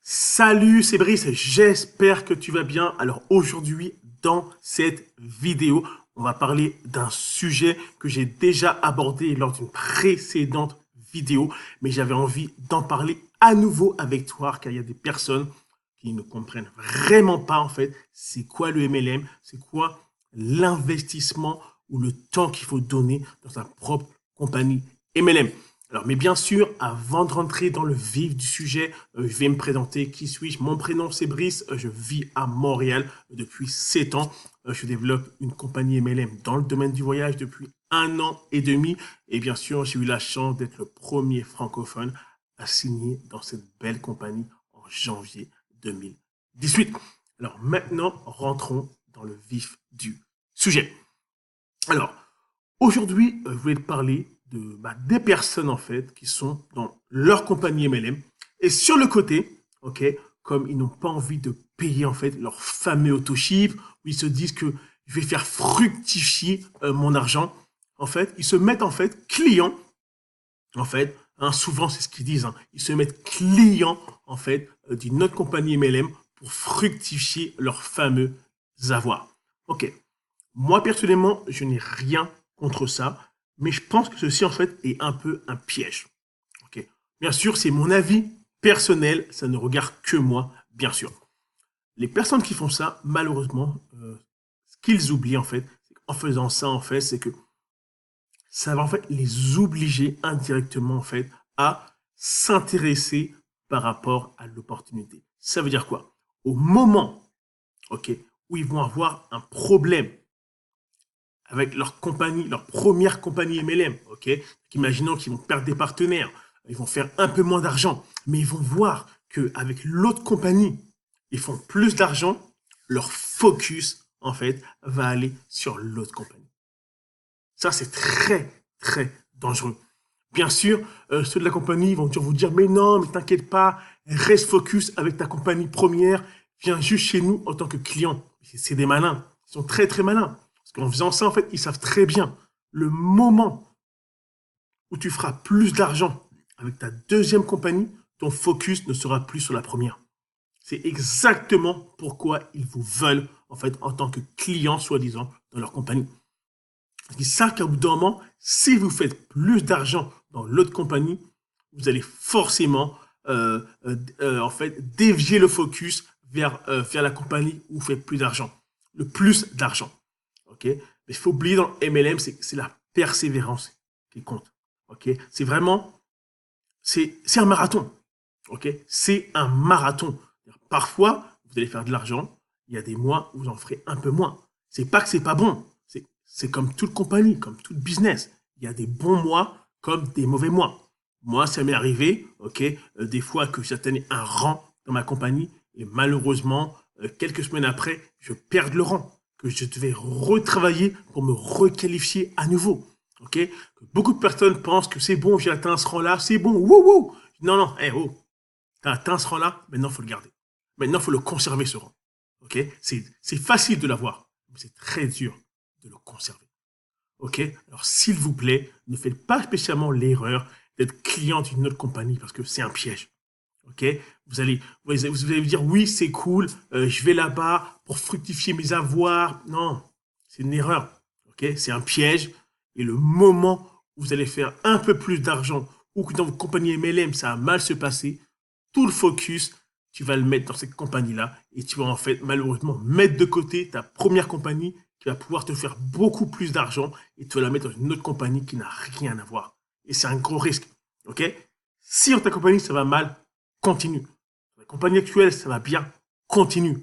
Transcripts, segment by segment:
Salut, c'est Brice, j'espère que tu vas bien. Alors aujourd'hui, dans cette vidéo, on va parler d'un sujet que j'ai déjà abordé lors d'une précédente vidéo, mais j'avais envie d'en parler à nouveau avec toi, car il y a des personnes qui ne comprennent vraiment pas en fait c'est quoi le MLM, c'est quoi l'investissement ou le temps qu'il faut donner dans sa propre compagnie MLM. Alors, mais bien sûr, avant de rentrer dans le vif du sujet, je vais me présenter. Qui suis-je? Mon prénom, c'est Brice. Je vis à Montréal depuis 7 ans. Je développe une compagnie MLM dans le domaine du voyage depuis 1 an et demi. Et bien sûr, j'ai eu la chance d'être le premier francophone à signer dans cette belle compagnie en janvier 2018. Alors maintenant, rentrons dans le vif du sujet. Alors, aujourd'hui, je voulais te parler des personnes en fait qui sont dans leur compagnie MLM et sur le côté, ok, comme ils n'ont pas envie de payer en fait leur fameux autoship, où ils se disent que je vais faire fructifier mon argent. En fait, ils se mettent en fait clients, en fait, hein, souvent c'est ce qu'ils disent, hein, ils se mettent clients en fait d'une autre compagnie MLM pour fructifier leur fameux avoir. Ok, moi, personnellement, je n'ai rien contre ça, mais je pense que ceci, en fait, est un peu un piège. Ok. Bien sûr, c'est mon avis personnel, ça ne regarde que moi, bien sûr. Les personnes qui font ça, malheureusement, ce qu'ils oublient, en fait, en faisant ça, en fait, c'est que ça va, en fait, les obliger indirectement, en fait, à s'intéresser par rapport à l'opportunité. Ça veut dire quoi? Au moment, ok, où ils vont avoir un problème avec leur compagnie, leur première compagnie MLM, ok? Imaginons qu'ils vont perdre des partenaires, ils vont faire un peu moins d'argent, mais ils vont voir qu'avec l'autre compagnie, ils font plus d'argent, leur focus, en fait, va aller sur l'autre compagnie. Ça, c'est très, très dangereux. Bien sûr, ceux de la compagnie vont toujours vous dire, mais non, mais t'inquiète pas, reste focus avec ta compagnie première, viens juste chez nous en tant que client. C'est des malins, ils sont très, très malins. Parce qu'en faisant ça, en fait, ils savent très bien le moment où tu feras plus d'argent avec ta deuxième compagnie, ton focus ne sera plus sur la première. C'est exactement pourquoi ils vous veulent, en fait, en tant que client, soi-disant, dans leur compagnie. Ils savent qu'à bout d'un moment, si vous faites plus d'argent dans l'autre compagnie, vous allez forcément, en fait, dévier le focus vers la compagnie où vous faites plus d'argent. Le plus d'argent. Ok? Mais il faut oublier dans MLM, c'est la persévérance qui compte. Ok? C'est vraiment, c'est un marathon. Ok? C'est un marathon. Parfois, vous allez faire de l'argent. Il y a des mois où vous en ferez un peu moins. C'est pas que c'est pas bon. C'est comme toute compagnie, comme tout business. Il y a des bons mois comme des mauvais mois. Moi, ça m'est arrivé, ok, des fois que j'atteignais un rang dans ma compagnie et malheureusement, quelques semaines après, je perds le rang, que je devais retravailler pour me requalifier à nouveau. Ok, beaucoup de personnes pensent que c'est bon, j'ai atteint ce rang-là, c'est bon, wouhou. Non, non, oh, t'as atteint ce rang-là, maintenant il faut le garder. Maintenant il faut le conserver ce rang. Ok, c'est facile de l'avoir, mais c'est très dur de le conserver. Ok, alors s'il vous plaît, ne faites pas spécialement l'erreur d'être client d'une autre compagnie parce que c'est un piège. Ok, vous allez dire oui, c'est cool, je vais là-bas pour fructifier mes avoirs. Non, c'est une erreur. Ok, c'est un piège. Et le moment où vous allez faire un peu plus d'argent ou que dans votre compagnie MLM ça a mal se passer, tout le focus, tu vas le mettre dans cette compagnie-là et tu vas en fait malheureusement mettre de côté ta première compagnie qui va pouvoir te faire beaucoup plus d'argent et tu vas la mettre dans une autre compagnie qui n'a rien à voir. Et c'est un gros risque. Ok? Si dans ta compagnie ça va mal, continue. Dans la compagnie actuelle ça va bien, continue.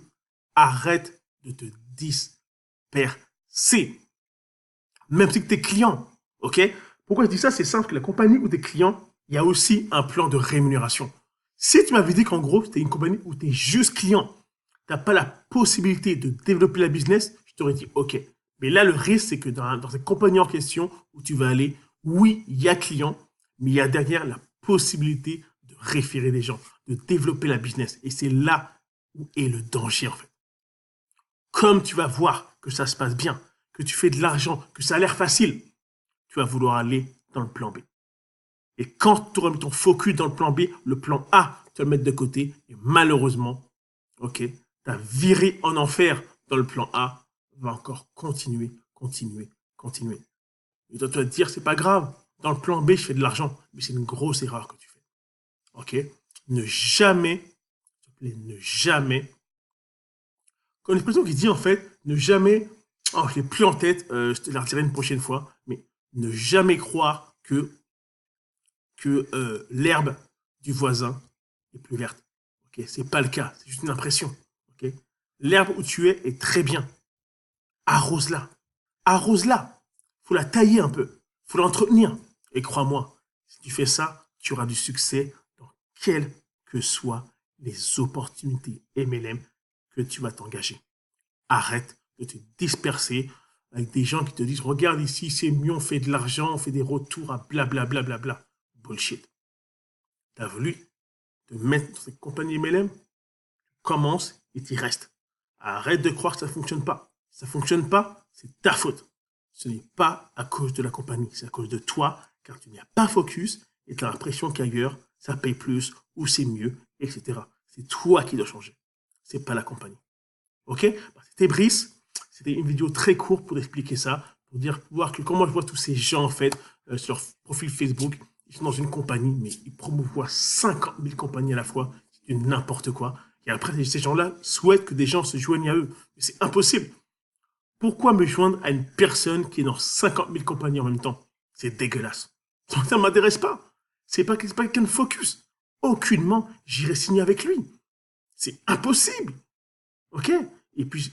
Arrête de te disperser. Même si tu es client. Ok? Pourquoi je dis ça? C'est simple que la compagnie où tu es client, il y a aussi un plan de rémunération. Si tu m'avais dit qu'en gros, c'était une compagnie où tu es juste client, tu n'as pas la possibilité de développer la business, je t'aurais dit OK. Mais là, le risque, c'est que dans cette compagnie en question où tu vas aller, oui, il y a client, mais il y a derrière la possibilité de référer des gens, de développer la business. Et c'est là où est le danger, en fait. Comme tu vas voir que ça se passe bien, que tu fais de l'argent, que ça a l'air facile, tu vas vouloir aller dans le plan B. Et quand tu auras mis ton focus dans le plan B, le plan A, tu vas le mettre de côté et malheureusement, ok, ta virée en enfer dans le plan A va encore continuer. Et toi, tu vas te dire, c'est pas grave. Dans le plan B, je fais de l'argent. Mais c'est une grosse erreur que tu fais. Ok? Ne jamais, s'il te plaît, ne jamais. Quand une expression qui dit, en fait, ne jamais, oh, je l'ai plus en tête, je te la retirerai une prochaine fois, mais ne jamais croire que l'herbe du voisin est plus verte. Ok? C'est pas le cas. C'est juste une impression. Ok? L'herbe où tu es est très bien. Arrose-la. Arrose-la. Faut la tailler un peu. Faut l'entretenir. Et crois-moi, si tu fais ça, tu auras du succès dans quelles que soient les opportunités MLM que tu vas t'engager. Arrête de te disperser avec des gens qui te disent regarde ici, c'est mieux, on fait de l'argent, on fait des retours à blablabla. Bla, bla, bla. Bullshit. Tu as voulu te mettre dans cette compagnie MLM, commence et t'y restes. Arrête de croire que ça ne fonctionne pas. Si ça ne fonctionne pas, c'est ta faute. Ce n'est pas à cause de la compagnie, c'est à cause de toi, car tu n'y as pas focus et tu as l'impression qu'ailleurs, ça paye plus ou c'est mieux, etc. C'est toi qui dois changer. C'est pas la compagnie. Ok? C'était Brice. C'était une vidéo très courte pour expliquer ça, pour dire, voir que comment je vois tous ces gens, en fait, sur leur profil Facebook, ils sont dans une compagnie, mais ils promouvoient 50 000 compagnies à la fois. C'est n'importe quoi. Et après, ces gens-là souhaitent que des gens se joignent à eux. Mais c'est impossible. Pourquoi me joindre à une personne qui est dans 50 000 compagnies en même temps? C'est dégueulasse. Ça ne m'intéresse pas. C'est pas quelqu'un de focus. Aucunement, j'irai signer avec lui. C'est impossible. Ok? Et puis,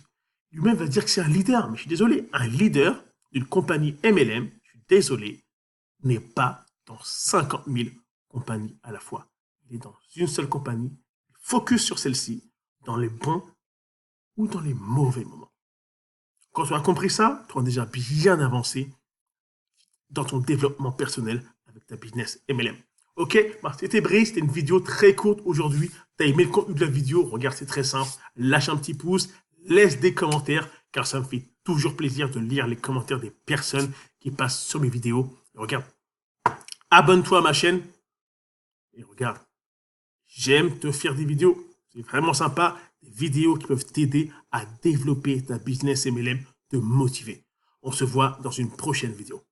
lui-même va dire que c'est un leader. Mais je suis désolé, un leader d'une compagnie MLM, je suis désolé, n'est pas dans 50 000 compagnies à la fois. Il est dans une seule compagnie, focus sur celle-ci, dans les bons ou dans les mauvais moments. Quand tu as compris ça, tu auras déjà bien avancé dans ton développement personnel avec ta business MLM. Ok, c'était Brice, c'était une vidéo très courte aujourd'hui. Tu as aimé le contenu de la vidéo, regarde, c'est très simple. Lâche un petit pouce, laisse des commentaires, car ça me fait toujours plaisir de lire les commentaires des personnes qui passent sur mes vidéos. Et regarde, abonne-toi à ma chaîne. Et regarde, j'aime te faire des vidéos. C'est vraiment sympa. Des vidéos qui peuvent t'aider à développer ta business MLM, te motiver. On se voit dans une prochaine vidéo.